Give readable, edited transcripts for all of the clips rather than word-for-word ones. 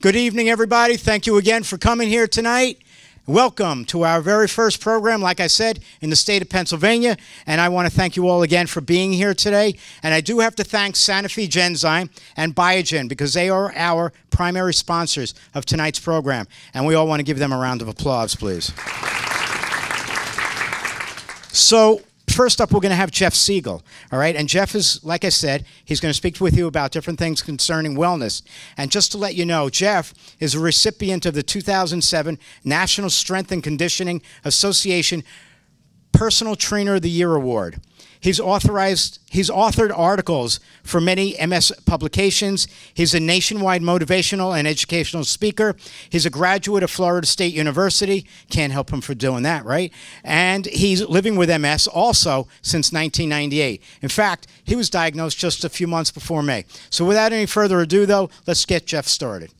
Good evening, everybody. Thank you again for coming here tonight. Welcome to our very first program, like I said, in the state of Pennsylvania. And I want to thank you all again for being here today. And I do have to thank Sanofi-Genzyme and Biogen because they are our primary sponsors of tonight's program. And we all want to give them a round of applause, please. So, first up, we're going to have Jeff Segal, all right? And Jeff is, like I said, he's going to speak with you about different things concerning wellness. And just to let you know, Jeff is a recipient of the 2007 National Strength and Conditioning Association Personal Trainer of the Year Award. He's authored articles for many MS publications. He's a nationwide motivational and educational speaker. He's a graduate of Florida State University. Can't help him for doing that, right? And he's living with MS also since 1998. In fact, he was diagnosed just a few months before May. So without any further ado, though, let's get Jeff started.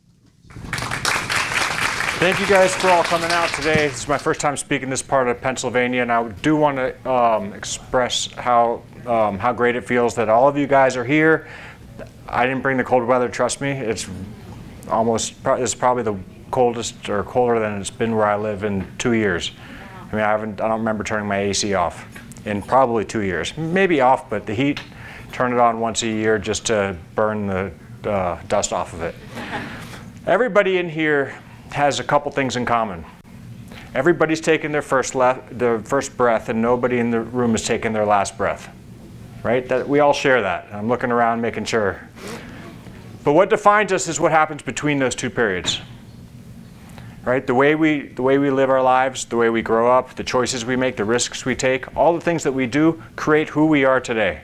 Thank you guys for all coming out today. This is my first time speaking this part of Pennsylvania, and I do want to express how great it feels that all of you guys are here. I didn't bring the cold weather, trust me. It's probably the coldest or colder than it's been where I live in 2 years. I mean, I don't remember turning my AC off in probably 2 years. Maybe off, but the heat, turn it on once a year just to burn the dust off of it. Everybody in here has a couple things in common. Everybody's taking their first breath, and nobody in the room is taking their last breath, right? That we all share that. I'm looking around, making sure. But what defines us is what happens between those two periods, right? The way we live our lives, the way we grow up, the choices we make, the risks we take, all the things that we do create who we are today.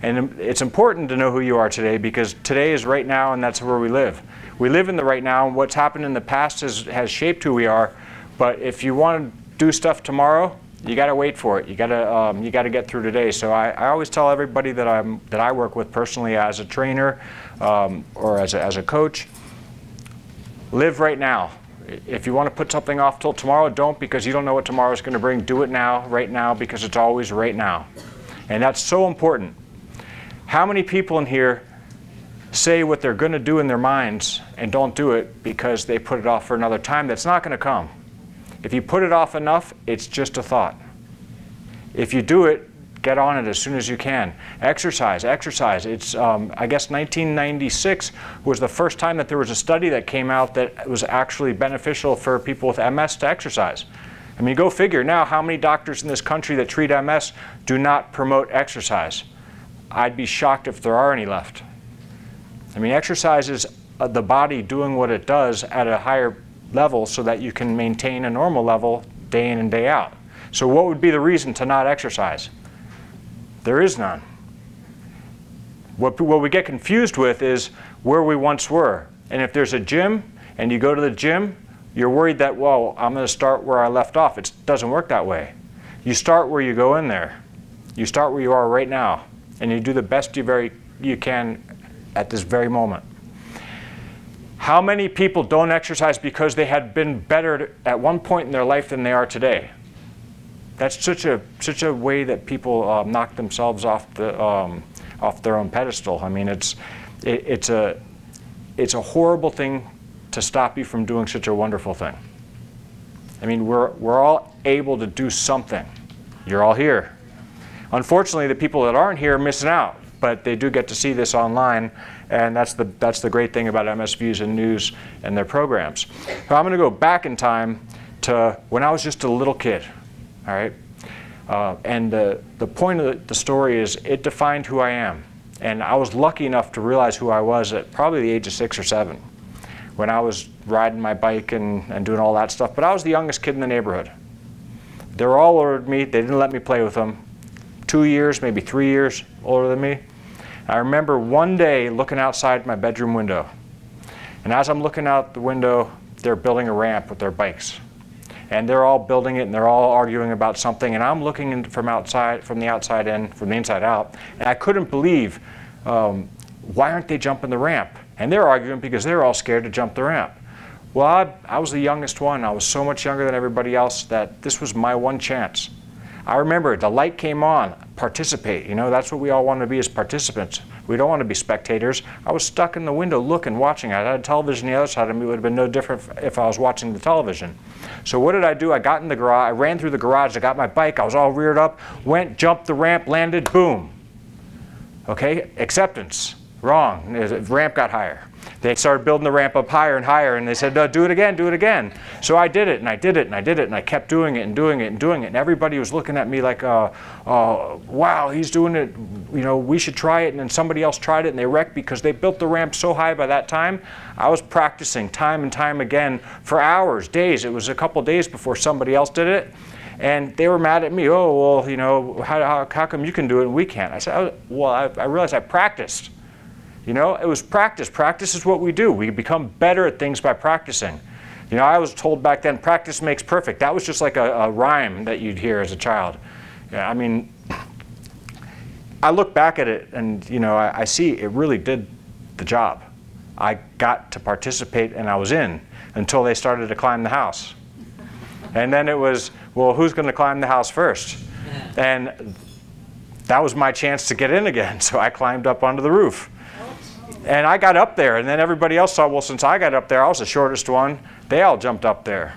And it's important to know who you are today because today is right now, and that's where we live. We live in the right now, and what's happened in the past has shaped who we are. But if you want to do stuff tomorrow, you got to wait for it. You got to get through today. So I always tell everybody that I work with personally as a trainer or as a coach, live right now. If you want to put something off till tomorrow, don't, because you don't know what tomorrow is going to bring. Do it now, right now, because it's always right now, and that's so important. How many people in here say what they're going to do in their minds and don't do it because they put it off for another time that's not going to come? If you put it off enough, it's just a thought. If you do it, get on it as soon as you can. Exercise, exercise. It's, I guess 1996 was the first time that there was a study that came out that was actually beneficial for people with MS to exercise. I mean, go figure now how many doctors in this country that treat MS do not promote exercise. I'd be shocked if there are any left. I mean, exercise is the body doing what it does at a higher level so that you can maintain a normal level day in and day out. So what would be the reason to not exercise? There is none. What we get confused with is where we once were. And if there's a gym and you go to the gym, you're worried that, well, I'm going to start where I left off. It doesn't work that way. You start where you go in there. You start where you are right now. And you do the best you can at this very moment. How many people don't exercise because they had been better at one point in their life than they are today? That's such a way that people knock themselves off their own pedestal. I mean, it's a horrible thing to stop you from doing such a wonderful thing. I mean, we're all able to do something. You're all here. Unfortunately, the people that aren't here are missing out, but they do get to see this online, and that's the great thing about MS Views and News and their programs. So I'm going to go back in time to when I was just a little kid, all right? And the point of the story is it defined who I am, and I was lucky enough to realize who I was at probably the age of 6 or 7 when I was riding my bike and doing all that stuff, but I was the youngest kid in the neighborhood. They were all older than me. They didn't let me play with them. 2 years, maybe 3 years older than me. I remember one day looking outside my bedroom window. And as I'm looking out the window, they're building a ramp with their bikes. And they're all building it, and they're all arguing about something. And I'm looking in from the outside in, from the inside out. And I couldn't believe, why aren't they jumping the ramp? And they're arguing because they're all scared to jump the ramp. Well, I was the youngest one. I was so much younger than everybody else that this was my one chance. I remember the light came on, participate. You know, that's what we all want to be as participants. We don't want to be spectators. I was stuck in the window looking, watching. I had a television on the other side of me. It would have been no different if I was watching the television. So what did I do? I got in the garage. I ran through the garage. I got my bike. I was all reared up, went, jumped the ramp, landed, boom. Okay, acceptance. Wrong. The ramp got higher. They started building the ramp up higher and higher, and they said, no, do it again, do it again. So I did it, and I did it, and I did it, and I kept doing it and doing it and doing it. And everybody was looking at me like, wow, he's doing it. You know, we should try it. And then somebody else tried it, and they wrecked because they built the ramp so high by that time. I was practicing time and time again for hours, days. It was a couple days before somebody else did it. And they were mad at me. Oh, well, you know, how come you can do it and we can't? I said, oh, well, I realized I practiced. You know, it was practice. Practice is what we do. We become better at things by practicing. You know, I was told back then, practice makes perfect. That was just like a rhyme that you'd hear as a child. Yeah, I mean, I look back at it and, you know, I see it really did the job. I got to participate and I was in until they started to climb the house. And then it was, well, who's going to climb the house first? And that was my chance to get in again. So I climbed up onto the roof. And I got up there, and then everybody else saw, well, since I got up there, I was the shortest one. They all jumped up there.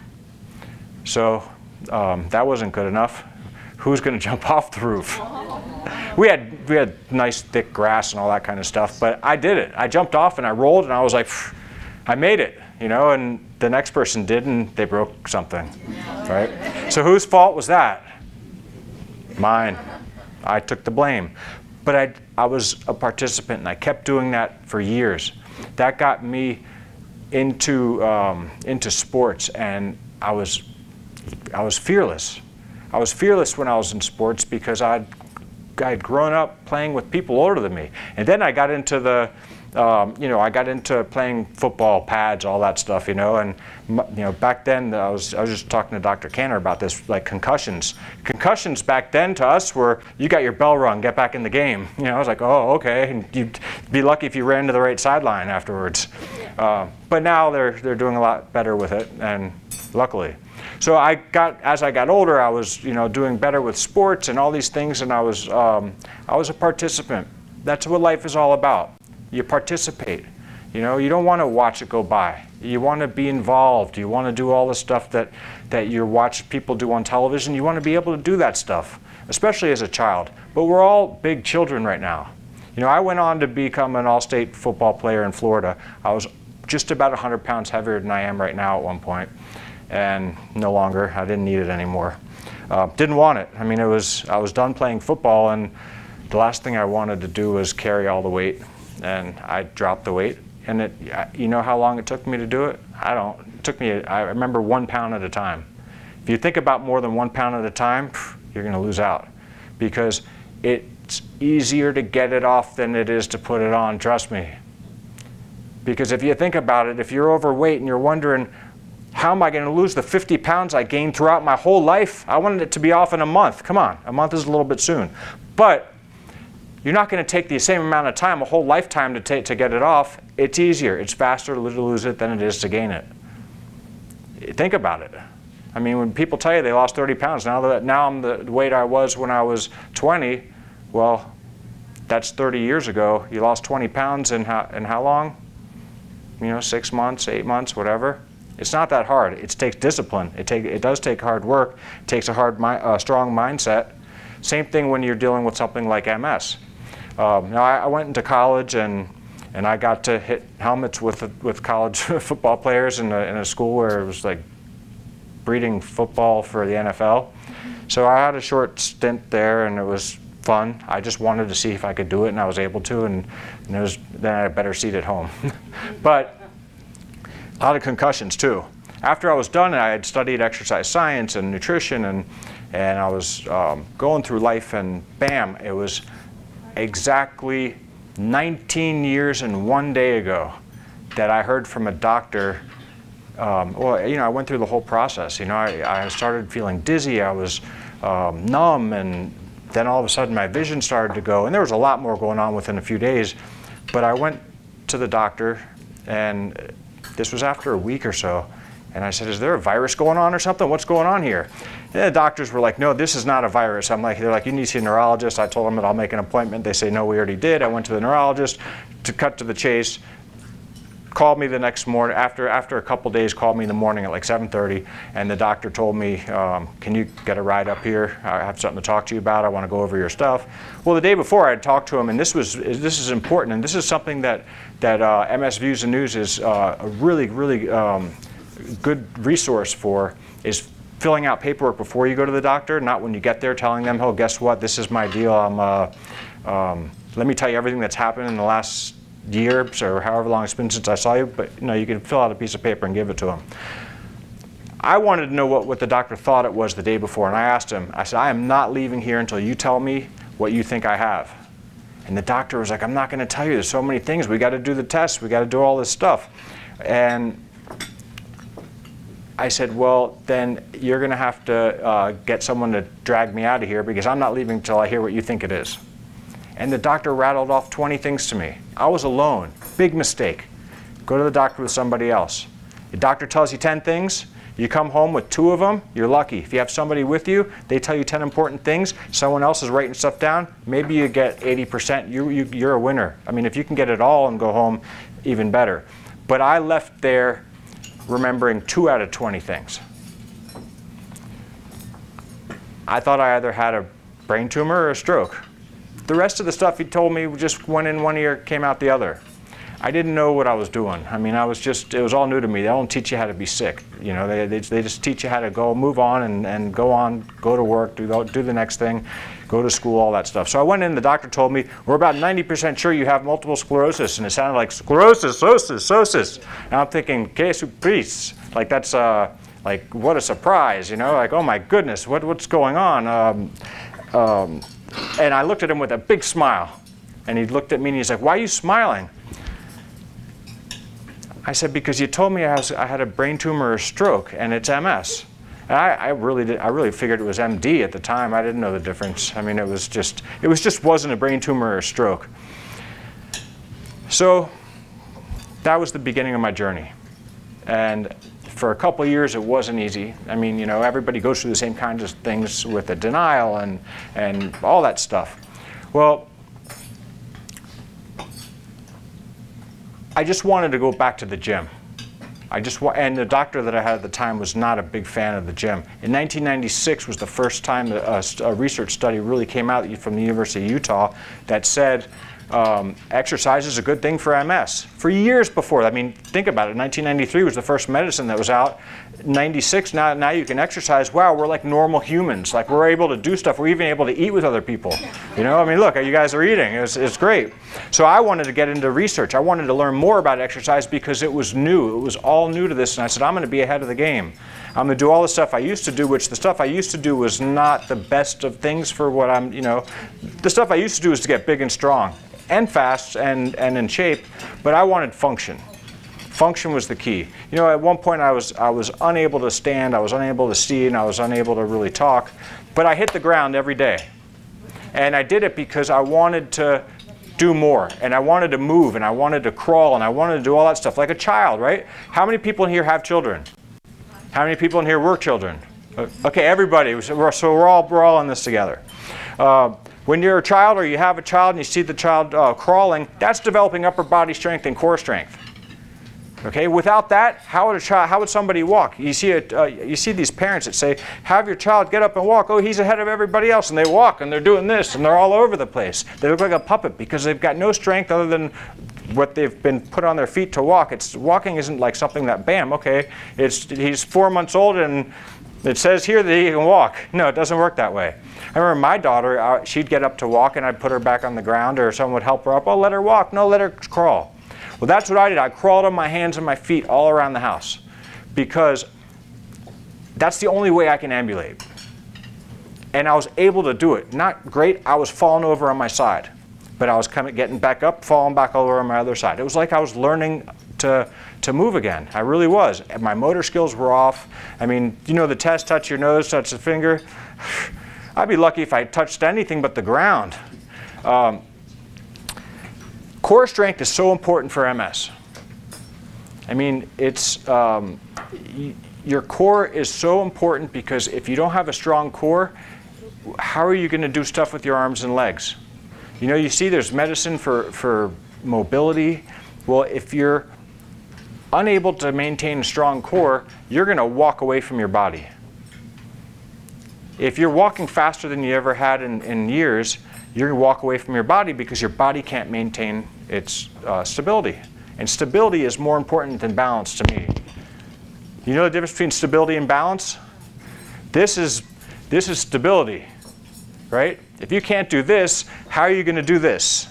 So that wasn't good enough. Who's going to jump off the roof? We had nice thick grass and all that kind of stuff, but I did it. I jumped off and I rolled, and I was like, I made it, you know. And the next person did, and they broke something, right? So whose fault was that? Mine. I took the blame. But I was a participant, and I kept doing that for years. That got me into sports, and I was fearless. I was fearless when I was in sports because I had grown up playing with people older than me, and then I got into the you know, I got into playing football, pads, all that stuff, you know. And you know, back then I was just talking to Dr. Canner about this, like concussions. Concussions back then to us were, you got your bell rung, get back in the game. You know, I was like, oh, okay. And you'd be lucky if you ran to the right sideline afterwards. But now they're doing a lot better with it, and luckily. So as I got older, I was, you know, doing better with sports and all these things, and I was a participant. That's what life is all about. You participate. You know, you don't want to watch it go by. You want to be involved. You want to do all the stuff that you watch people do on television. You want to be able to do that stuff, especially as a child. But we're all big children right now. You know, I went on to become an all-state football player in Florida. I was just about 100 pounds heavier than I am right now at one point, and no longer. I didn't need it anymore. Didn't want it. I mean, I was done playing football, and the last thing I wanted to do was carry all the weight. And I dropped the weight, and you know how long it took me to do it? I don't. It took me, I remember 1 pound at a time. If you think about more than 1 pound at a time, you're going to lose out, because it's easier to get it off than it is to put it on, trust me. Because if you think about it, if you're overweight and you're wondering, how am I going to lose the 50 pounds I gained throughout my whole life? I wanted it to be off in a month. Come on, a month is a little bit soon. But you're not going to take the same amount of time, a whole lifetime, to get it off. It's easier. It's faster to lose it than it is to gain it. Think about it. I mean, when people tell you they lost 30 pounds, now I'm the weight I was when I was 20, well, that's 30 years ago. You lost 20 pounds in how long? You know, 6 months, 8 months, whatever. It's not that hard. It takes discipline. It does take hard work. It takes a strong mindset. Same thing when you're dealing with something like MS. Now I went into college, and I got to hit helmets with college football players in a school where it was like breeding football for the NFL. So I had a short stint there, and it was fun. I just wanted to see if I could do it, and I was able to, and then I had a better seat at home. But a lot of concussions too. After I was done, I had studied exercise science and nutrition, and I was going through life, and bam, it was exactly 19 years and 1 day ago that I heard from a doctor. Well, you know, I went through the whole process. You know, I started feeling dizzy. I was numb, and then all of a sudden my vision started to go, and there was a lot more going on within a few days. But I went to the doctor, and this was after a week or so, And I said, is there a virus going on or something? What's going on here? And the doctors were like, no, this is not a virus. They're like, you need to see a neurologist. I told them that I'll make an appointment. They say, no, we already did. I went to the neurologist. To cut to the chase, called me the next morning, after a couple days, called me in the morning at like 7:30, and the doctor told me, can you get a ride up here? I have something to talk to you about. I want to go over your stuff. Well, the day before I had talked to him, and this is important, and this is something that MS Views and News is a really good resource for, is filling out paperwork before you go to the doctor, not when you get there, telling them, oh, guess what, this is my deal. Let me tell you everything that's happened in the last year or however long it's been since I saw you, but you can fill out a piece of paper and give it to them. I wanted to know what the doctor thought it was the day before, and I asked him, I said, I am not leaving here until you tell me what you think I have. And the doctor was like, I'm not going to tell you, there's so many things, we got to do the tests, we got to do all this stuff. And I said, well, then you're going to have to get someone to drag me out of here, because I'm not leaving until I hear what you think it is. And the doctor rattled off 20 things to me. I was alone. Big mistake. Go to the doctor with somebody else. The doctor tells you 10 things. You come home with 2 of them, you're lucky. If you have somebody with you, they tell you 10 important things, someone else is writing stuff down, maybe you get 80%. You're a winner. I mean, if you can get it all and go home, even better. But I left there remembering 2 out of 20 things. I thought I either had a brain tumor or a stroke. The rest of the stuff he told me just went in one ear, came out the other. I didn't know what I was doing. I mean, it was all new to me. They don't teach you how to be sick. They just teach you how to go, move on and go on, go to work, do the next thing, go to school, all that stuff. So I went in, the doctor told me, we're about 90% sure you have multiple sclerosis. And it sounded like sclerosis, sosis. And I'm thinking, que surprise. Like that's, like what a surprise, like, oh my goodness, what's going on? And I looked at him with a big smile. And he looked at me and he's like, why are you smiling? I said, because you told me I had a brain tumor or a stroke, and it's MS. And I really figured it was MD at the time. I didn't know the difference. I mean, it wasn't a brain tumor or a stroke. So that was the beginning of my journey. And for a couple of years, it wasn't easy. I mean, everybody goes through the same kinds of things with the denial and all that stuff. Well, I just wanted to go back to the gym. And the doctor that I had at the time was not a big fan of the gym. In 1996 was the first time that a research study really came out from the University of Utah that said exercise is a good thing for MS. For years before, I mean, think about it. 1993 was the first medicine that was out. 96, now you can exercise. Wow, we're like normal humans. Like we're able to do stuff. We're even able to eat with other people. I mean, look, you guys are eating. It's great. So I wanted to get into research. I wanted to learn more about exercise because it was new. It was all new to this. And I said, I'm going to be ahead of the game. I'm going to do all the stuff I used to do, which the stuff I used to do was not the best of things for what I'm, the stuff I used to do was to get big and strong and fast and in shape, but I wanted function. Function was the key. At one point I was unable to stand, I was unable to see, and I was unable to really talk, but I hit the ground every day. And I did it because I wanted to do more, and I wanted to move, and I wanted to crawl, and I wanted to do all that stuff, like a child, right? How many people in here have children? How many people in here were children? Okay, everybody, so we're all in this together. When you're a child or you have a child and you see the child crawling, that's developing upper body strength and core strength. Okay, without that, how would somebody walk? You see these parents that say, have your child get up and walk. Oh, he's ahead of everybody else. And they walk and they're doing this and they're all over the place. They look like a puppet because they've got no strength other than what they've been put on their feet to walk. Walking isn't like something that, bam, okay, he's 4 months old and it says here that he can walk. No, it doesn't work that way. I remember my daughter, she'd get up to walk and I'd put her back on the ground or someone would help her up. Oh, let her walk. No, let her crawl. Well, that's what I did. I crawled on my hands and my feet all around the house because that's the only way I can ambulate. And I was able to do it. Not great. I was falling over on my side. But I was getting back up, falling back over on my other side. It was like I was learning to move again. I really was. And my motor skills were off. I mean, the test, touch your nose, touch the finger. I'd be lucky if I touched anything but the ground. Core strength is so important for MS. I mean, it's your core is so important, because if you don't have a strong core, how are you going to do stuff with your arms and legs? You know, you see there's medicine for mobility. Well, if you're unable to maintain a strong core, you're going to walk away from your body. If you're walking faster than you ever had in years, you're going to walk away from your body because your body can't maintain its stability. And stability is more important than balance to me. You know the difference between stability and balance? This is stability, right? If you can't do this, how are you going to do this?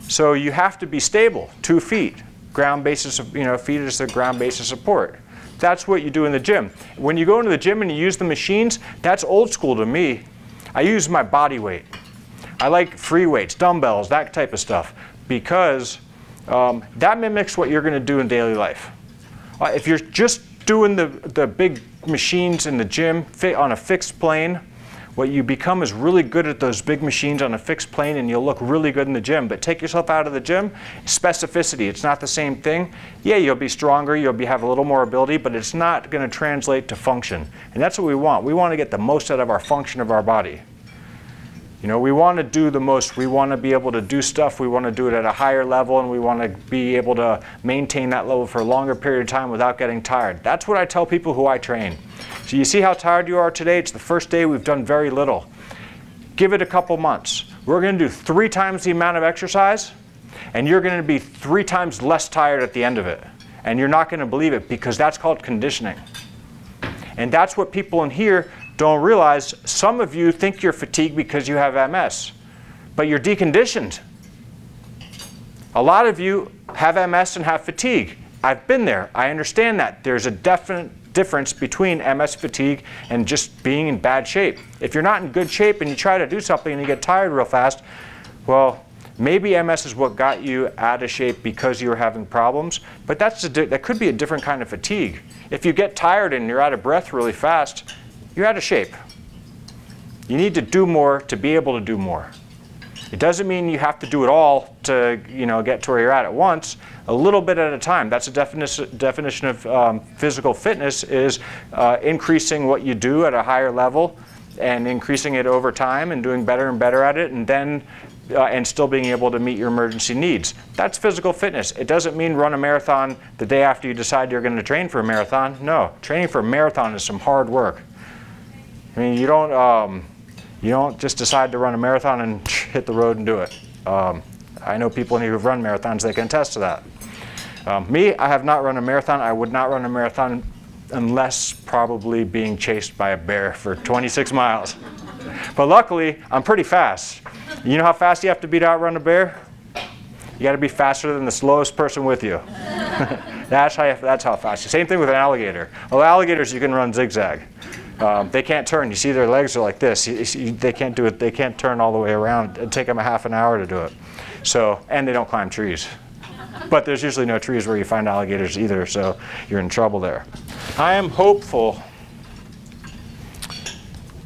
So you have to be stable, 2 feet. Ground basis of, feet is the ground base of support. That's what you do in the gym. When you go into the gym and you use the machines, that's old school to me. I use my body weight. I like free weights, dumbbells, that type of stuff, because that mimics what you're going to do in daily life. If you're just doing the big machines in the gym on a fixed plane, what you become is really good at those big machines on a fixed plane, and you'll look really good in the gym. But take yourself out of the gym, specificity, it's not the same thing. Yeah, you'll be stronger, you'll have a little more ability, but it's not going to translate to function. And that's what we want. We want to get the most out of our function of our body. You know, we want to do the most. We want to be able to do stuff. We want to do it at a higher level, and we want to be able to maintain that level for a longer period of time without getting tired. That's what I tell people who I train. So you see how tired you are today? It's the first day we've done very little. Give it a couple months. We're going to do 3 times the amount of exercise, and you're going to be 3 times less tired at the end of it. And you're not going to believe it, because that's called conditioning. And that's what people in here don't realize. Some of you think you're fatigued because you have MS, but you're deconditioned. A lot of you have MS and have fatigue. I've been there. I understand that. There's a definite difference between MS fatigue and just being in bad shape. If you're not in good shape and you try to do something and you get tired real fast, well, maybe MS is what got you out of shape because you were having problems, but that could be a different kind of fatigue. If you get tired and you're out of breath really fast, you're out of shape. You need to do more to be able to do more. It doesn't mean you have to do it all to get to where you're at once. A little bit at a time. That's a definition of physical fitness, is increasing what you do at a higher level and increasing it over time and doing better and better at it, and then and still being able to meet your emergency needs. That's physical fitness. It doesn't mean run a marathon the day after you decide you're going to train for a marathon. No, training for a marathon is some hard work. I mean, you don't just decide to run a marathon and hit the road and do it. I know people in here who've run marathons, they can attest to that. Me, I have not run a marathon. I would not run a marathon unless probably being chased by a bear for 26 miles. But luckily, I'm pretty fast. You know how fast you have to be to outrun a bear? You got to be faster than the slowest person with you. That's how fast. Same thing with an alligator. Well, alligators, you can run zigzag. They can't turn. You see their legs are like this. They can't do it. They can't turn all the way around. It'd take them a half an hour to do it. So, and they don't climb trees. But there's usually no trees where you find alligators either, so you're in trouble there. I am hopeful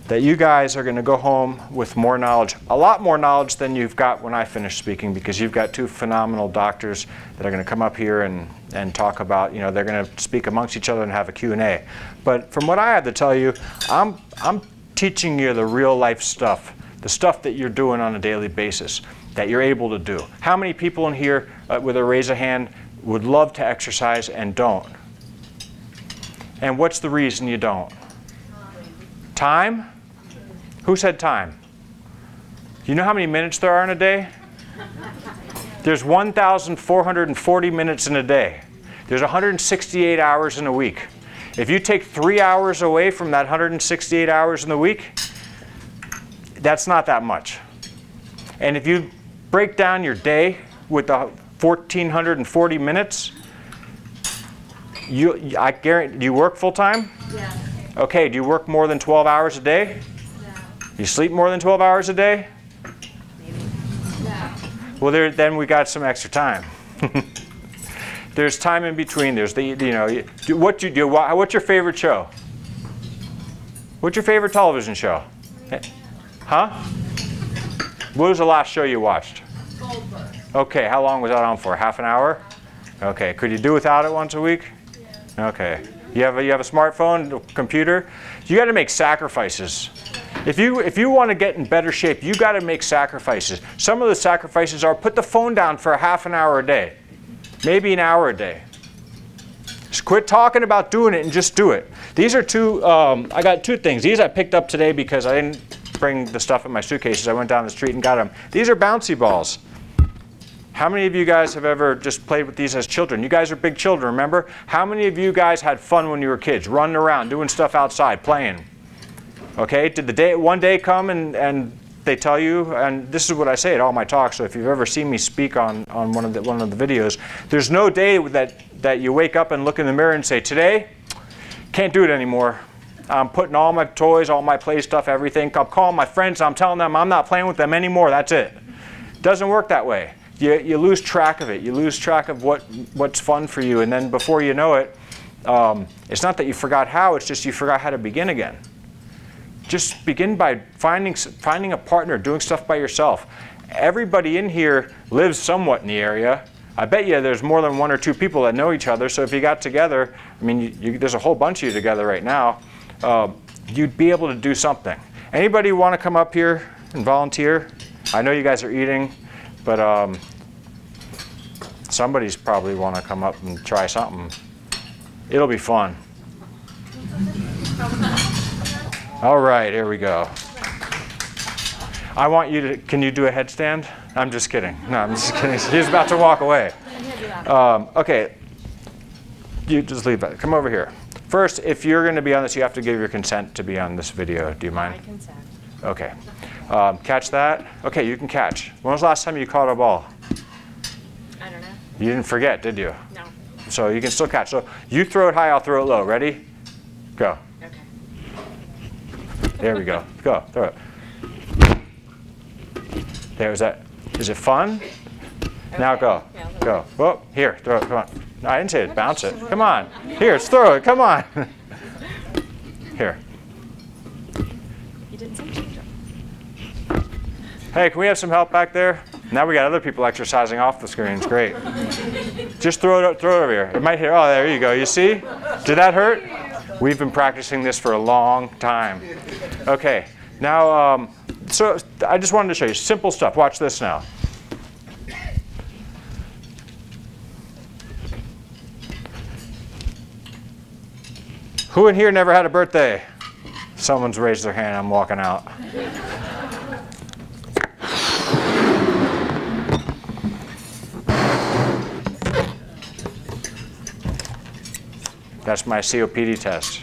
that you guys are going to go home with more knowledge, a lot more knowledge than you've got when I finish speaking, because you've got 2 phenomenal doctors that are going to come up here and talk about, they're going to speak amongst each other and have a Q&A. But from what I have to tell you, I'm teaching you the real life stuff, the stuff that you're doing on a daily basis, that you're able to do. How many people in here, with a raise of hand, would love to exercise and don't? And what's the reason you don't? Time? Who said time? Do you know how many minutes there are in a day? There's 1,440 minutes in a day. There's 168 hours in a week. If you take 3 hours away from that 168 hours in the week, that's not that much. And if you break down your day with the 1,440 minutes, I guarantee, do you work full time? Yeah. Okay, do you work more than 12 hours a day? No. You sleep more than 12 hours a day? Maybe. No. Well, then we got some extra time. There's time in between. There's what you do. What's your favorite show? What's your favorite television show? Huh? What was the last show you watched? Goldberg. Okay, how long was that on for? Half an hour? Okay, could you do without it once a week? Yeah. Okay. You have a smartphone, a computer. You got to make sacrifices. If you want to get in better shape, you got to make sacrifices. Some of the sacrifices are put the phone down for a half an hour a day, maybe an hour a day. Just quit talking about doing it and just do it. These are two. I got two things. These I picked up today because I didn't bring the stuff in my suitcases. I went down the street and got them. These are bouncy balls. How many of you guys have ever just played with these as children? You guys are big children, remember? How many of you guys had fun when you were kids, running around, doing stuff outside, playing? Okay, did one day come and they tell you, and this is what I say at all my talks, so if you've ever seen me speak on one of the videos, there's no day that you wake up and look in the mirror and say, today, can't do it anymore. I'm putting all my toys, all my play stuff, everything. I'm calling my friends, I'm telling them I'm not playing with them anymore, that's it. It doesn't work that way. You lose track of it. You lose track of what's fun for you, and then before you know it, it's not that you forgot how, it's just you forgot how to begin again. Just begin by finding a partner, doing stuff by yourself. Everybody in here lives somewhat in the area. I bet you there's more than 1 or 2 people that know each other, so if you got together, I mean, there's a whole bunch of you together right now, you'd be able to do something. Anybody want to come up here and volunteer? I know you guys are eating, but somebody's probably want to come up and try something. It'll be fun. All right, here we go. I want you to, can you do a headstand? I'm just kidding. No, I'm just kidding. He's about to walk away. Okay, you just leave that. Come over here. First, if you're going to be on this, you have to give your consent to be on this video. Do you mind? I consent. Okay. Catch that. Okay, you can catch. When was the last time you caught a ball? I don't know. You didn't forget, did you? No. So you can still catch. So you throw it high, I'll throw it low. Ready? Go. Okay. There we go. Go. Throw it. There, is it fun? Okay. Now go. Yeah, go. Whoa, here, throw it. Come on. No, I didn't say it. Bounce it. Come on. Here, throw it. Come on. Here. You didn't say change up. Hey, can we have some help back there? Now we got other people exercising off the screen. It's great. Just throw it over here. It might hit. Oh, there you go. You see? Did that hurt? We've been practicing this for a long time. Okay. Now, so I just wanted to show you simple stuff. Watch this now. Who in here never had a birthday? Someone's raised their hand. I'm walking out. That's my CPTS test.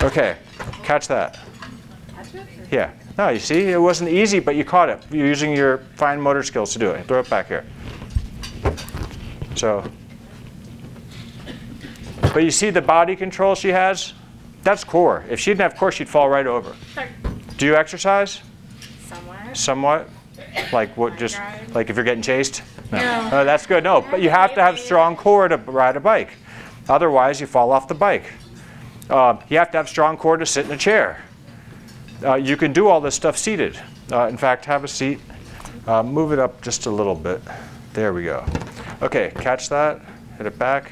Okay, catch that. Yeah. No, you see, it wasn't easy, but you caught it. You're using your fine motor skills to do it. Throw it back here. So, but you see the body control she has? That's core. If she didn't have core, she'd fall right over. Do you exercise? Somewhat. Somewhat? Like what? Just like if you're getting chased? No. Oh, that's good. No, but you have to have strong core to ride a bike. Otherwise, you fall off the bike. You have to have strong core to sit in a chair. You can do all this stuff seated. In fact, have a seat. Move it up just a little bit. There we go. Okay, catch that. Hit it back.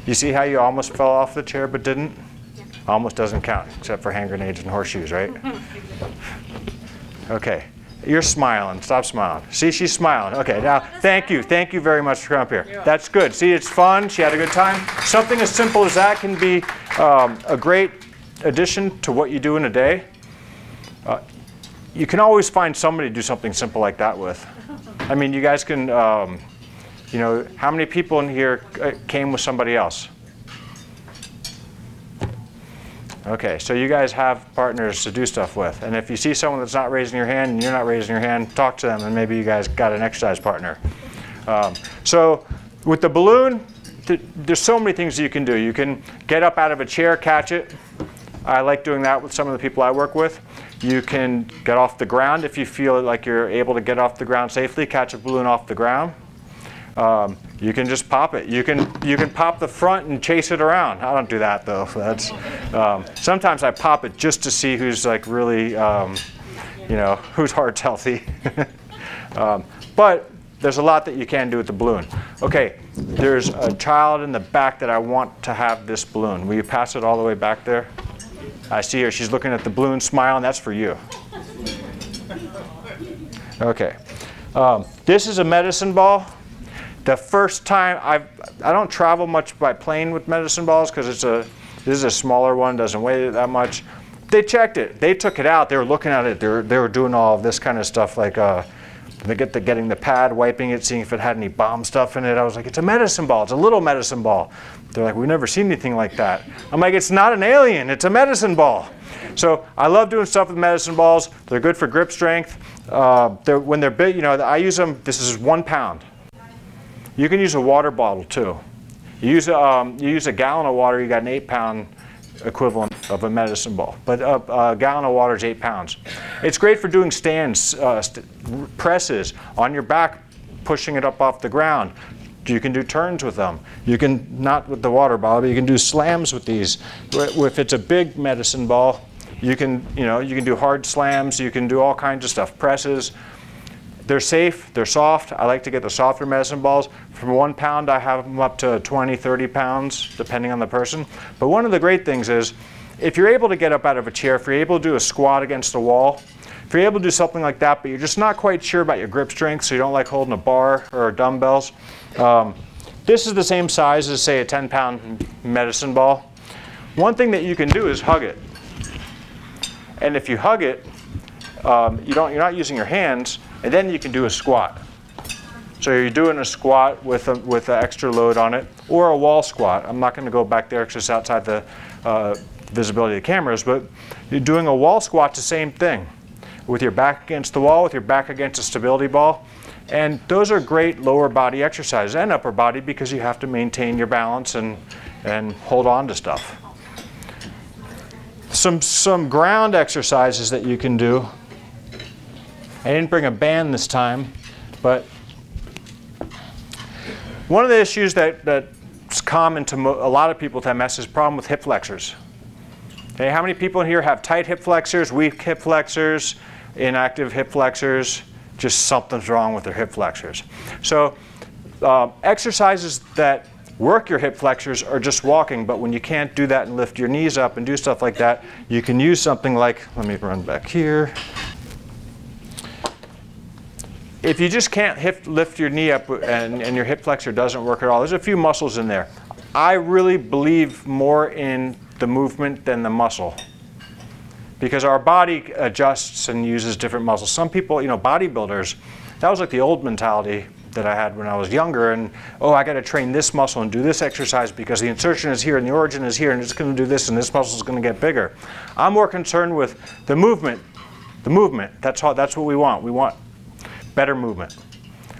You see how you almost fell off the chair but didn't? Almost doesn't count, except for hand grenades and horseshoes, right? Okay, you're smiling. Stop smiling. See, she's smiling. Okay, now, thank you. Thank you very much for coming up here. That's good. See, it's fun. She had a good time. Something as simple as that can be a great addition to what you do in a day. You can always find somebody to do something simple like that with. I mean, you guys can, you know, how many people in here came with somebody else? Okay, so you guys have partners to do stuff with. And if you see someone that's not raising your hand and you're not raising your hand, talk to them and maybe you guys got an exercise partner. So with the balloon, there's so many things you can do. You can get up out of a chair, catch it. I like doing that with some of the people I work with. You can get off the ground if you feel like you're able to get off the ground safely, catch a balloon off the ground. You can just pop it. You can pop the front and chase it around. I don't do that though. That's sometimes I pop it just to see who's like really, you know, whose heart's healthy. But there's a lot that you can do with the balloon. Okay, there's a child in the back that I want to have this balloon. Will you pass it all the way back there? I see her. She's looking at the balloon, smiling. That's for you. Okay. This is a medicine ball. The first time I don't travel much by plane with medicine balls because this is a smaller one, doesn't weigh that much. They checked it. They took it out. They were looking at it. They were doing all of this kind of stuff, like getting the pad, wiping it, seeing if it had any bomb stuff in it. I was like, it's a medicine ball. It's a little medicine ball. They're like, we've never seen anything like that. I'm like, it's not an alien. It's a medicine ball. So I love doing stuff with medicine balls. They're good for grip strength. When they're big, I use them. This is 1 pound. You can use a water bottle too. You use a gallon of water, you got an 8-pound equivalent of a medicine ball. But a gallon of water is 8 pounds. It's great for doing stands, presses on your back, pushing it up off the ground. You can do turns with them. You can, not with the water bottle, but you can do slams with these. If it's a big medicine ball, you can do hard slams, you can do all kinds of stuff, presses. They're safe, they're soft. I like to get the softer medicine balls. From 1 pound, I have them up to 20, 30 pounds, depending on the person. But one of the great things is, if you're able to get up out of a chair, if you're able to do a squat against the wall, if you're able to do something like that, but you're just not quite sure about your grip strength, so you don't like holding a bar or dumbbells, this is the same size as, say, a 10-pound medicine ball. One thing that you can do is hug it. And if you hug it, you're not using your hands, and then you can do a squat. So you're doing a squat with an extra load on it, or a wall squat. I'm not going to go back there because it's outside the visibility of the cameras, but you're doing a wall squat, the same thing. With your back against the wall, with your back against a stability ball. And those are great lower body exercises, and upper body, because you have to maintain your balance and hold on to stuff. Some ground exercises that you can do. I didn't bring a band this time, but one of the issues that's common to a lot of people with MS is problem with hip flexors. Okay, how many people in here have tight hip flexors, weak hip flexors, inactive hip flexors? Just something's wrong with their hip flexors. So exercises that work your hip flexors are just walking, but when you can't do that and lift your knees up and do stuff like that, you can use something like, let me run back here. If you just can't lift your knee up and your hip flexor doesn't work at all, there's a few muscles in there. I really believe more in the movement than the muscle, because our body adjusts and uses different muscles. Some people, bodybuilders, that was like the old mentality that I had when I was younger, and I got to train this muscle and do this exercise because the insertion is here and the origin is here and it's going to do this and this muscle is going to get bigger. I'm more concerned with the movement. The movement, that's what we want. We want better movement.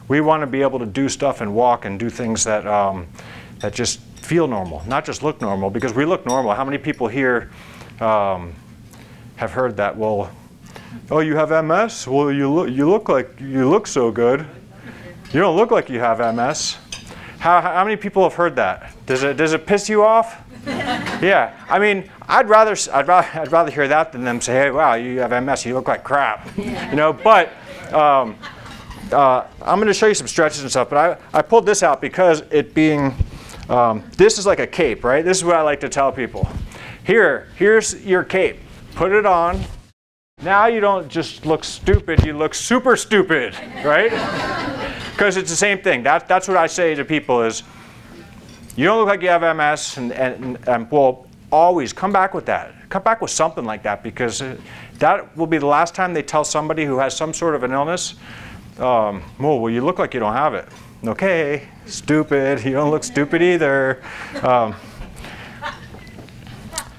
We want to be able to do stuff and walk and do things that that just feel normal, not just look normal, because we look normal. How many people here have heard that? Well, oh, you have MS? Well, you look so good. You don't look like you have MS. How many people have heard that? Does it piss you off? Yeah, I mean, I'd rather hear that than them say, hey, wow, you have MS, you look like crap. But I'm going to show you some stretches and stuff, but I pulled this out because it being, this is like a cape, right? This is what I like to tell people. Here's your cape. Put it on. Now you don't just look stupid, you look super stupid, right? Because it's the same thing. That's what I say to people is, you don't look like you have MS, and well, always come back with that. Come back with something like that, because that will be the last time they tell somebody who has some sort of an illness, well, you look like you don't have it. Okay, stupid. You don't look stupid either.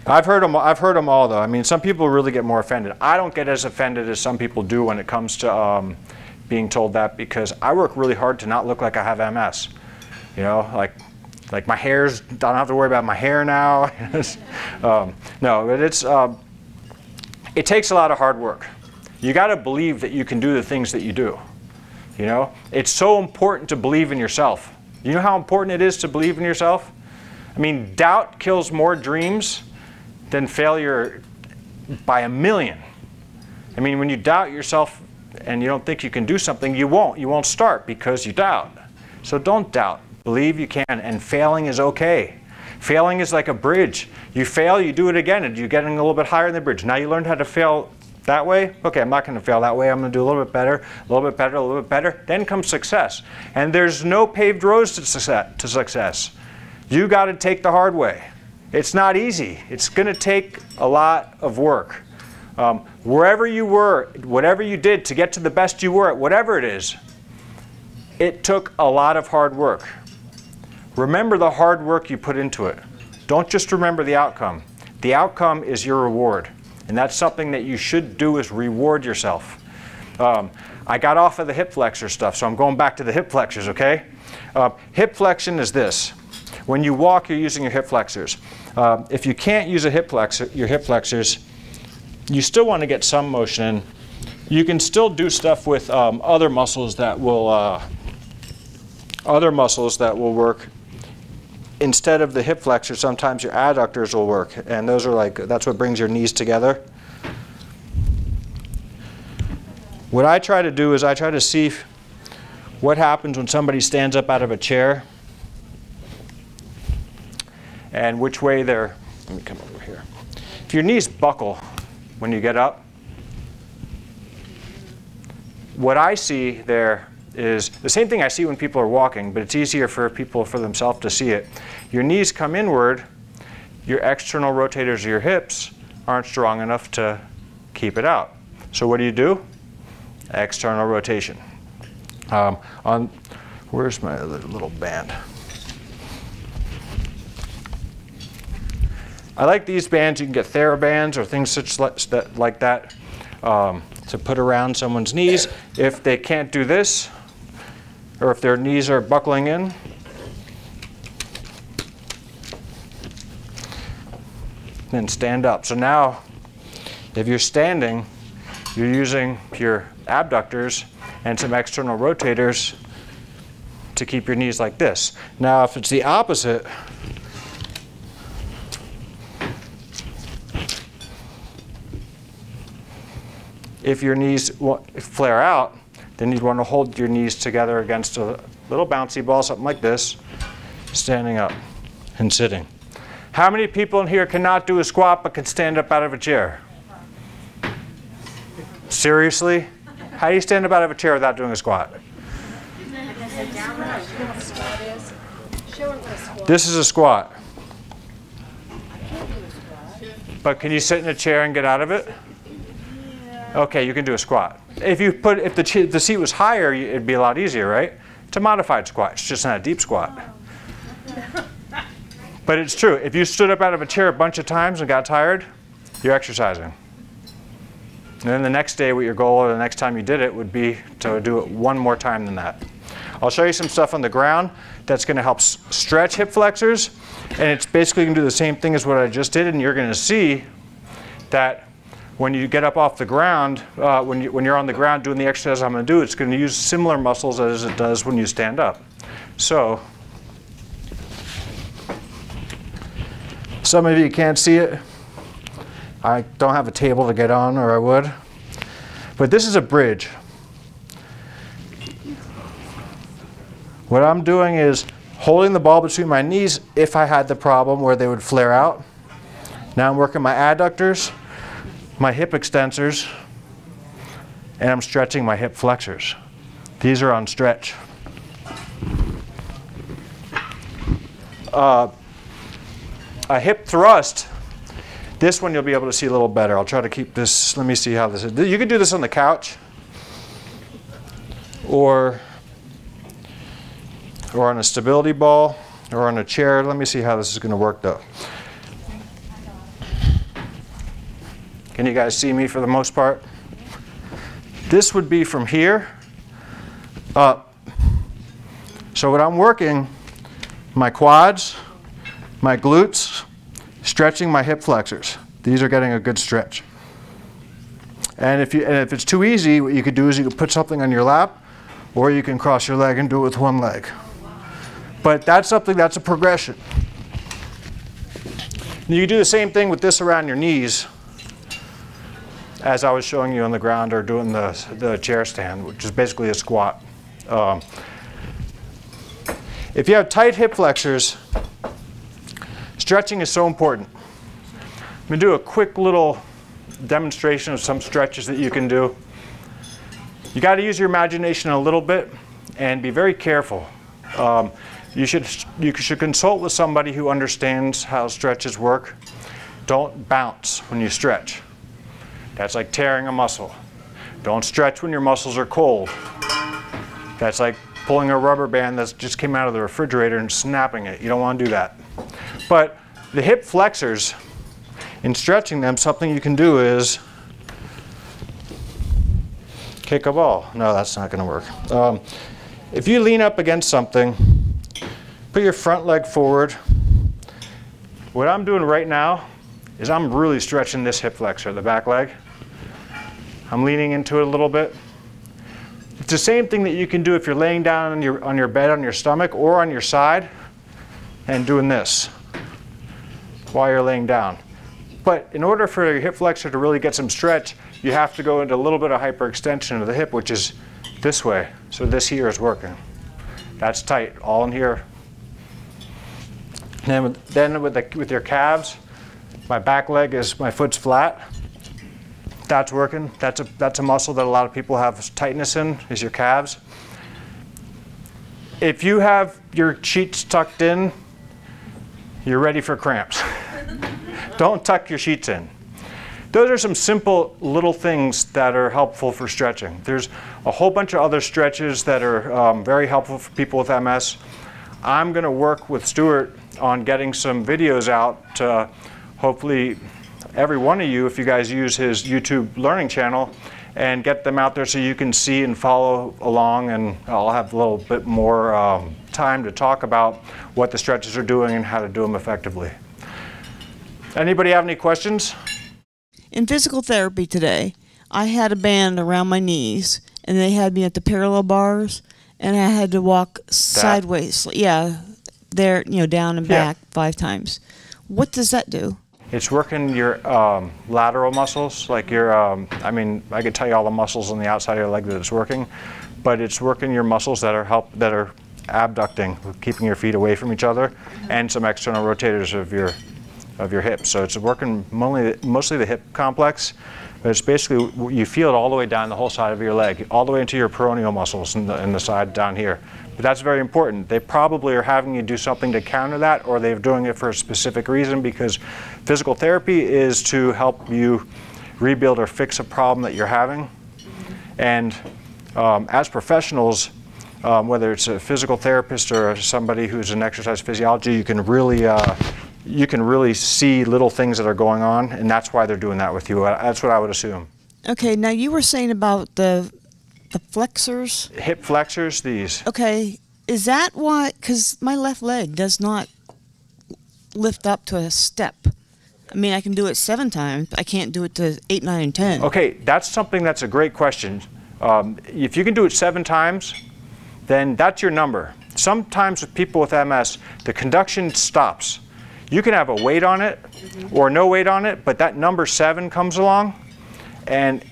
I've heard them all, though. I mean, some people really get more offended. I don't get as offended as some people do when it comes to being told that, because I work really hard to not look like I have MS. Like my hair's, I don't have to worry about my hair now. No, but it takes a lot of hard work. You got to believe that you can do the things that you do. It's so important to believe in yourself. You know how important it is to believe in yourself? I mean, doubt kills more dreams than failure by 1,000,000. I mean, when you doubt yourself and you don't think you can do something, you won't. You won't start because you doubt. So don't doubt. Believe you can, and failing is okay. Failing is like a bridge. You fail, you do it again, and you're getting a little bit higher in the bridge. Now you learned how to fail that way. Okay, I'm not going to fail that way. I'm going to do a little bit better, a little bit better, a little bit better. Then comes success. And there's no paved roads to success. You got to take the hard way. It's not easy. It's going to take a lot of work. Wherever you were, whatever you did to get to the best you were at whatever it is, it took a lot of hard work. Remember the hard work you put into it. Don't just remember the outcome. The outcome is your reward. And that's something that you should do, is reward yourself. I got off of the hip flexor stuff, so I'm going back to the hip flexors, okay? Hip flexion is this. When you walk, you're using your hip flexors. If you can't use your hip flexors, you still want to get some motion in. You can still do stuff with other muscles that will work. Instead of the hip flexor, sometimes your adductors will work, and those are like, that's what brings your knees together. What I try to do is I try to see what happens when somebody stands up out of a chair and which way they're, let me come over here. If your knees buckle when you get up, what I see there is the same thing I see when people are walking, but it's easier for people for themselves to see it. Your knees come inward, your external rotators of your hips aren't strong enough to keep it out. So what do? External rotation. Where's my other little band? I like these bands. You can get TheraBands or things like that to put around someone's knees. If they can't do this, or if their knees are buckling in, then stand up. So now, if you're standing, you're using your abductors and some external rotators to keep your knees like this. Now, if it's the opposite, if your knees flare out, then you'd want to hold your knees together against a little bouncy ball, something like this, standing up and sitting. How many people in here cannot do a squat but can stand up out of a chair? Seriously? How do you stand up out of a chair without doing a squat? This is a squat. But can you sit in a chair and get out of it? Okay, you can do a squat. If the seat was higher, it'd be a lot easier, right? It's a modified squat. It's just not a deep squat. But it's true. If you stood up out of a chair a bunch of times and got tired, you're exercising. And then the next day, what your goal, or the next time you did it, would be to do it one more time than that. I'll show you some stuff on the ground that's going to help stretch hip flexors. And it's basically going to do the same thing as what I just did. And you're going to see that when you get up off the ground, when you're on the ground doing the exercise I'm going to do, it's going to use similar muscles as it does when you stand up. So, some of you can't see it. I don't have a table to get on, or I would. But this is a bridge. What I'm doing is holding the ball between my knees if I had the problem where they would flare out. Now I'm working my adductors, my hip extensors, and I'm stretching my hip flexors. These are on stretch. A hip thrust, this one you'll be able to see a little better. I'll try to keep this, let me see how this is. You can do this on the couch or on a stability ball or on a chair. Let me see how this is going to work though. Can you guys see me for the most part? This would be from here up. So what I'm working, my quads, my glutes, stretching my hip flexors. These are getting a good stretch. And if it's too easy, what you could do is you could put something on your lap, or you can cross your leg and do it with one leg. But that's something, that's a progression. You can do the same thing with this around your knees. as I was showing you on the ground or doing the chair stand, which is basically a squat. If you have tight hip flexors, stretching is so important. I'm going to do a quick little demonstration of some stretches that you can do. You got to use your imagination a little bit and be very careful. You should consult with somebody who understands how stretches work. Don't bounce when you stretch. That's like tearing a muscle. Don't stretch when your muscles are cold. That's like pulling a rubber band that just came out of the refrigerator and snapping it. You don't want to do that. But the hip flexors, in stretching them, something you can do is kick a ball. No, that's not going to work. If you lean up against something, put your front leg forward. What I'm doing right now is I'm really stretching this hip flexor, the back leg. I'm leaning into it a little bit. It's the same thing that you can do if you're laying down on your bed on your stomach or on your side and doing this while you're laying down. But in order for your hip flexor to really get some stretch, you have to go into a little bit of hyperextension of the hip, which is this way. So this here is working. That's tight, all in here. And then with your calves, my back leg is, my foot's flat. That's working. That's a muscle that a lot of people have tightness in, is your calves. If you have your sheets tucked in, you're ready for cramps. Don't tuck your sheets in. Those are some simple little things that are helpful for stretching. There's a whole bunch of other stretches that are very helpful for people with MS. I'm going to work with Stuart on getting some videos out to hopefully every one of you, if you guys use his YouTube learning channel, and get them out there so you can see and follow along, and I'll have a little bit more time to talk about what the stretches are doing and how to do them effectively. Anybody have any questions? In physical therapy today, I had a band around my knees, and they had me at the parallel bars, and I had to walk sideways. Yeah, there, down and back 5 times. What does that do? It's working your lateral muscles, like your, I mean, I could tell you all the muscles on the outside of your leg that it's working, but it's working your muscles that are abducting, keeping your feet away from each other, and some external rotators of your hips. So it's working mostly the hip complex, but it's basically, you feel it all the way down the whole side of your leg, all the way into your peroneal muscles in the side down here. But that's very important. They probably are having you do something to counter that, or they're doing it for a specific reason, because physical therapy is to help you rebuild or fix a problem that you're having. And as professionals, whether it's a physical therapist or somebody who's in exercise physiology, you can really see little things that are going on, and that's why they're doing that with you. That's what I would assume. Okay, now you were saying about the flexors? Hip flexors, these. Okay, is that why? Because my left leg does not lift up to a step. I mean, I can do it 7 times, but I can't do it to 8, 9, and 10. Okay, that's something that's a great question. If you can do it 7 times, then that's your number. Sometimes with people with MS, the conduction stops. You can have a weight on it or no weight on it, but that number 7 comes along and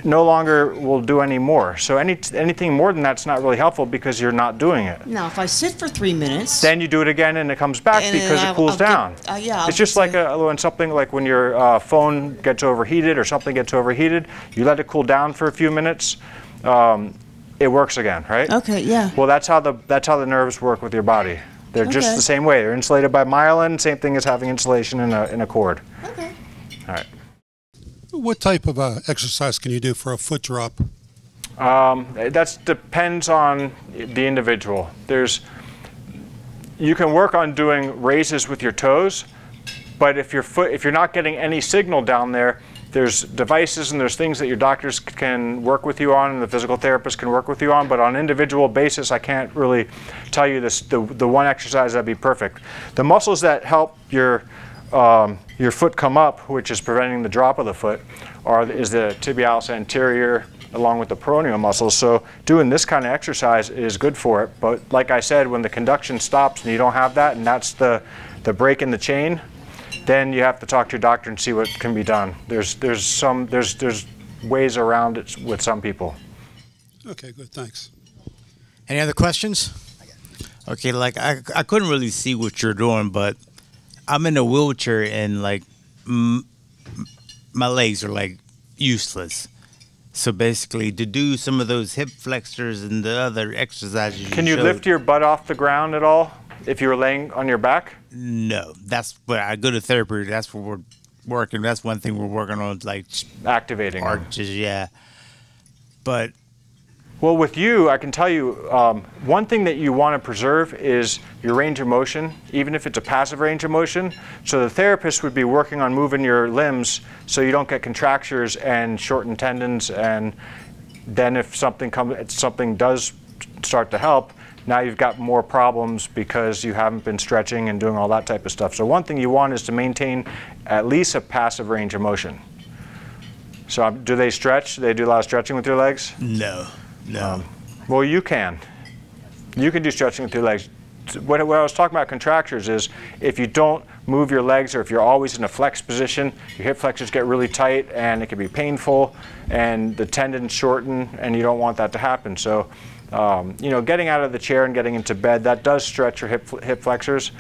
no longer will do any more. So anything more than that's not really helpful because you're not doing it. Now, if I sit for 3 minutes, then you do it again and it comes back because it cools down. It's just like when something like when your phone gets overheated or something gets overheated, you let it cool down for a few minutes. It works again, right? Okay, yeah. Well, that's how the nerves work with your body. They're just the same way. They're insulated by myelin. Same thing as having insulation in a cord. Okay. All right. What type of exercise can you do for a foot drop? That depends on the individual. You can work on doing raises with your toes, but if you're not getting any signal down there, there's devices and there's things that your doctors can work with you on and the physical therapist can work with you on, but on an individual basis, I can't really tell you the one exercise that'd be perfect. The muscles that help your foot come up, which is preventing the drop of the foot, is the tibialis anterior along with the peroneal muscles. So doing this kind of exercise is good for it. But like I said, when the conduction stops and you don't have that, and that's the break in the chain, then you have to talk to your doctor and see what can be done. There's ways around it with some people. Okay, good, thanks. Any other questions? Okay, like I couldn't really see what you're doing, but I'm in a wheelchair and like my legs are like useless. So basically, to do some of those hip flexors and the other exercises, Can you lift your butt off the ground at all if you were laying on your back? No, that's where I go to therapy. That's where we're working. That's one thing we're working on, like Activating them. arches. Yeah, but Well, with you, I can tell you, one thing that you want to preserve is your range of motion, even if it's a passive range of motion. So the therapist would be working on moving your limbs so you don't get contractures and shortened tendons. And then if something does start to help, now you've got more problems because you haven't been stretching and doing all that type of stuff. So one thing you want is to maintain at least a passive range of motion. So do they stretch? Do they do a lot of stretching with your legs? no. Well, you can. You can do stretching with your legs. What I was talking about contractures is if you don't move your legs or if you're always in a flex position, your hip flexors get really tight and it can be painful and the tendons shorten and you don't want that to happen. So, you know, getting out of the chair and getting into bed, that does stretch your hip flexors.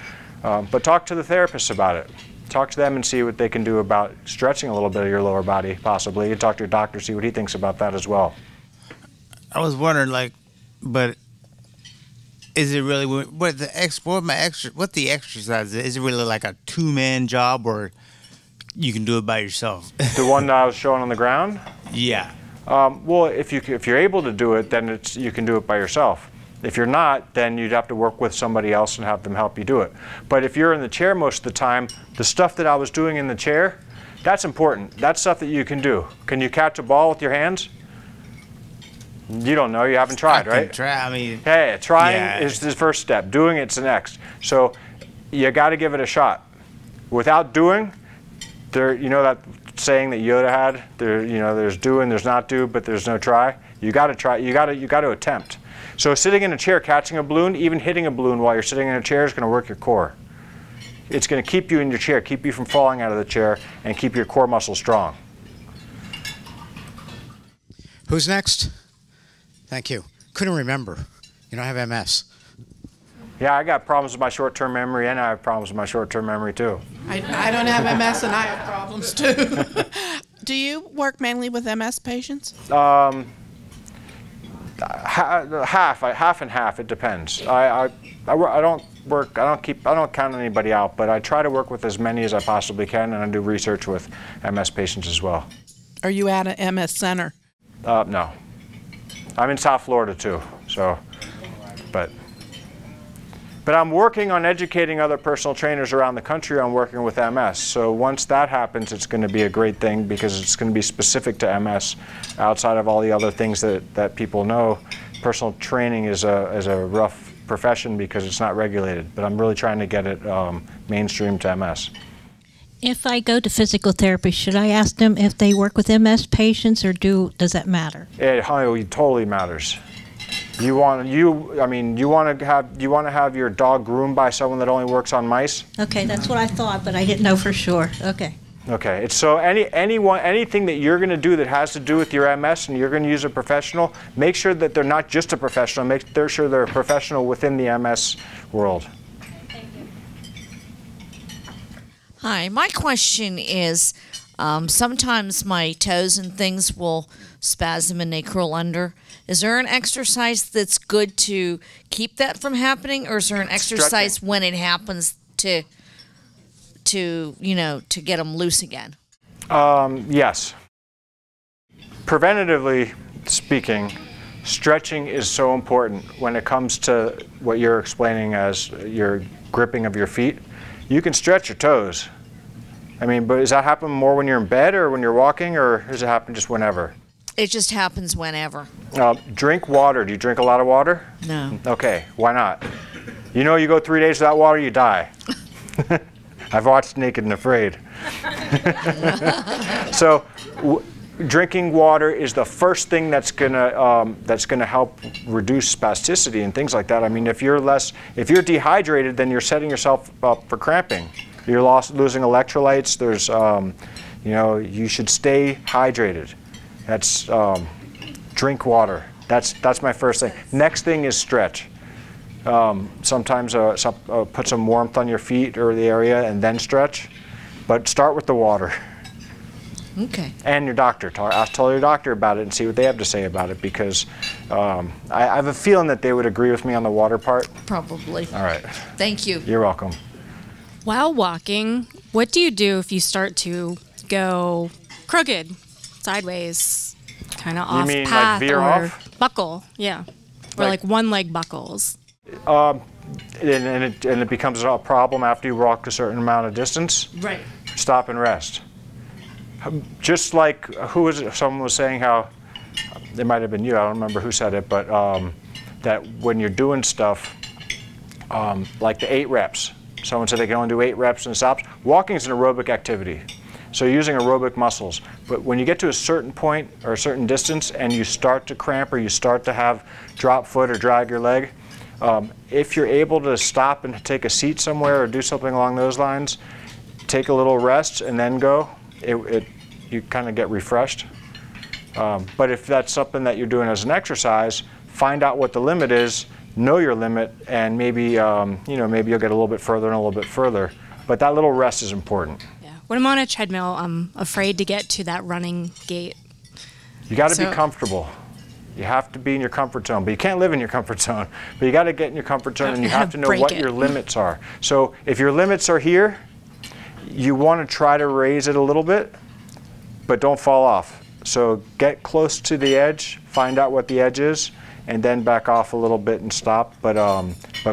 But talk to the therapist about it. Talk to them and see what they can do about stretching a little bit of your lower body, possibly. And talk to your doctor, see what he thinks about that as well. I was wondering, like, but is it really what the exercise is? Is it really like a two-man job, or you can do it by yourself? The one that I was showing on the ground? Yeah. Well, if you're able to do it, then you can do it by yourself. If you're not, then you'd have to work with somebody else and have them help you do it. But if you're in the chair most of the time, the stuff that I was doing in the chair, that's important. That's stuff that you can do. Can you catch a ball with your hands? You don't know. You haven't tried, right? Try. I mean, hey, trying is the first step. Doing it's the next. So you got to give it a shot. Without doing, you know that saying that Yoda had. There's do and there's not do, but there's no try. You got to try. You got to attempt. So sitting in a chair, catching a balloon, even hitting a balloon while you're sitting in a chair is going to work your core. It's going to keep you in your chair, keep you from falling out of the chair, and keep your core muscles strong. Who's next? Thank you. Couldn't remember. You don't have MS. Yeah, I got problems with my short-term memory, and I have problems with my short-term memory, too. I don't have MS, and I have problems, too. Do you work mainly with MS patients? Half and half. It depends. I don't count anybody out, but I try to work with as many as I possibly can, and I do research with MS patients as well. Are you at an MS center? No. I'm in South Florida too, so, but I'm working on educating other personal trainers around the country on working with MS. So once that happens, it's going to be a great thing because it's going to be specific to MS. Outside of all the other things that people know, personal training is a rough profession because it's not regulated. But I'm really trying to get it mainstream to MS. If I go to physical therapy, should I ask them if they work with MS patients, or does that matter? It totally matters. You want to have your dog groomed by someone that only works on mice? Okay, that's what I thought, but I didn't know for sure. Okay. Okay. It's so anything that you're going to do that has to do with your MS and you're going to use a professional, make sure that they're not just a professional. Make sure they're a professional within the MS world. Hi, my question is, sometimes my toes and things will spasm and they curl under. Is there an exercise that's good to keep that from happening, or is there an exercise when it happens to get them loose again? Yes. Preventatively speaking, stretching is so important when it comes to what you're explaining as your gripping of your feet. You can stretch your toes. I mean, but does that happen more when you're in bed or when you're walking, or does it happen just whenever? It just happens whenever. Drink water. Do you drink a lot of water? No. Okay, why not? You know, you go 3 days without water, you die. I've watched Naked and Afraid. So, drinking water is the first thing that's gonna help reduce spasticity and things like that. I mean, if you're dehydrated, then you're setting yourself up for cramping. You're losing electrolytes. There's, you know, you should stay hydrated. That's drink water. That's my first thing. Next thing is stretch. Sometimes put some warmth on your feet or the area and then stretch, but start with the water. Okay. And your doctor. Tell your doctor about it and see what they have to say about it, because I have a feeling that they would agree with me on the water part. Probably. All right. Thank you. You're welcome. While walking, what do you do if you start to go crooked, sideways, kind of off mean, like, path, veer or off? buckle? Yeah, or like one leg buckles. And it becomes a problem after you walk a certain amount of distance. Right. Stop and rest. Just like, who was it? Someone was saying how, it might have been you, I don't remember who said it, but that when you're doing stuff, like the 8 reps, someone said they can only do 8 reps and stops. Walking is an aerobic activity. So you're using aerobic muscles. But when you get to a certain point or a certain distance and you start to cramp or you start to have drop foot or drag your leg, if you're able to stop and take a seat somewhere or do something along those lines, take a little rest and then go, you kind of get refreshed. But if that's something that you're doing as an exercise, find out what the limit is, know your limit, and maybe you know, maybe you'll get a little bit further and a little bit further. But that little rest is important. Yeah. When I'm on a treadmill, I'm afraid to get to that running gait. You got to be comfortable. You have to be in your comfort zone, but you can't live in your comfort zone. But you got to get in your comfort zone, and you have to know what your limits are. So if your limits are here, you want to try to raise it a little bit, but don't fall off. So get close to the edge, find out what the edge is, and then back off a little bit and stop. But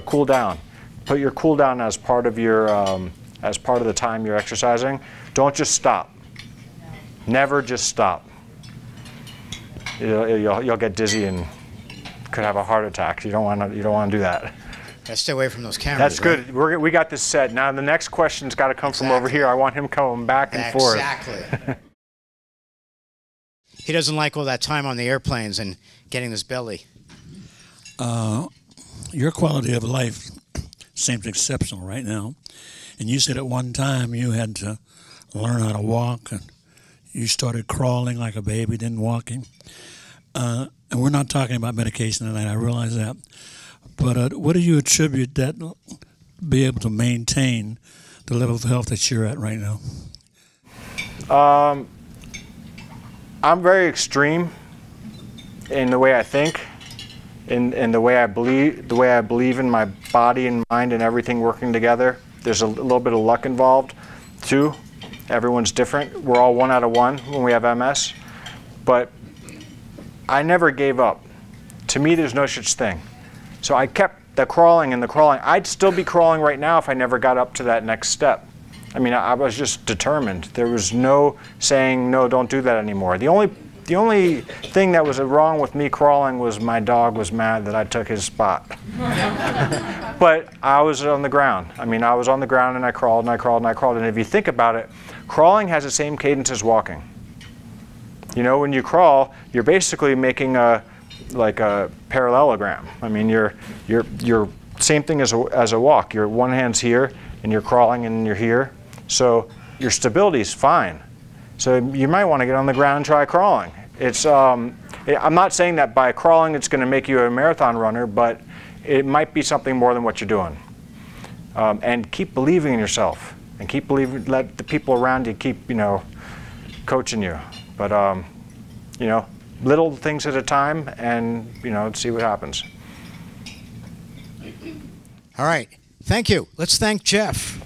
cool down. Put your cool down as part of your as part of the time you're exercising. Don't just stop. Never just stop. You'll get dizzy and could have a heart attack. You don't want to do that. Gotta stay away from those cameras. That's good. Right? We got this set. Now the next question's got to come from over here. I want him coming back and forth. Exactly. He doesn't like all that time on the airplanes and getting this belly. Your quality of life seems exceptional right now. And you said at one time you had to learn how to walk, and you started crawling like a baby, then walking. And we're not talking about medication tonight, I realize that. But what do you attribute that be able to maintain the level of health that you're at right now? I'm very extreme in the way I think, in the way I believe in my body and mind and everything working together. There's a little bit of luck involved too. Everyone's different. We're all 1 out of 1 when we have MS. But I never gave up. To me, there's no such thing. So I kept the crawling and the crawling. I'd still be crawling right now if I never got up to that next step. I mean, I was just determined. There was no saying, no, don't do that anymore. The only thing that was wrong with me crawling was my dog was mad that I took his spot. But I was on the ground. I mean, I was on the ground and I crawled and I crawled and I crawled. And if you think about it, crawling has the same cadence as walking. You know, when you crawl, you're basically making like a parallelogram. I mean, you're same thing as a walk. Your one hand's here and you're crawling and you're here. So your stability is fine. So you might want to get on the ground and try crawling. It's I'm not saying that by crawling it's going to make you a marathon runner, but it might be something more than what you're doing. And keep believing in yourself, and keep believing. Let the people around you keep, you know, coaching you. But you know, little things at a time, and you know, see what happens. All right. Thank you. Let's thank Jeff.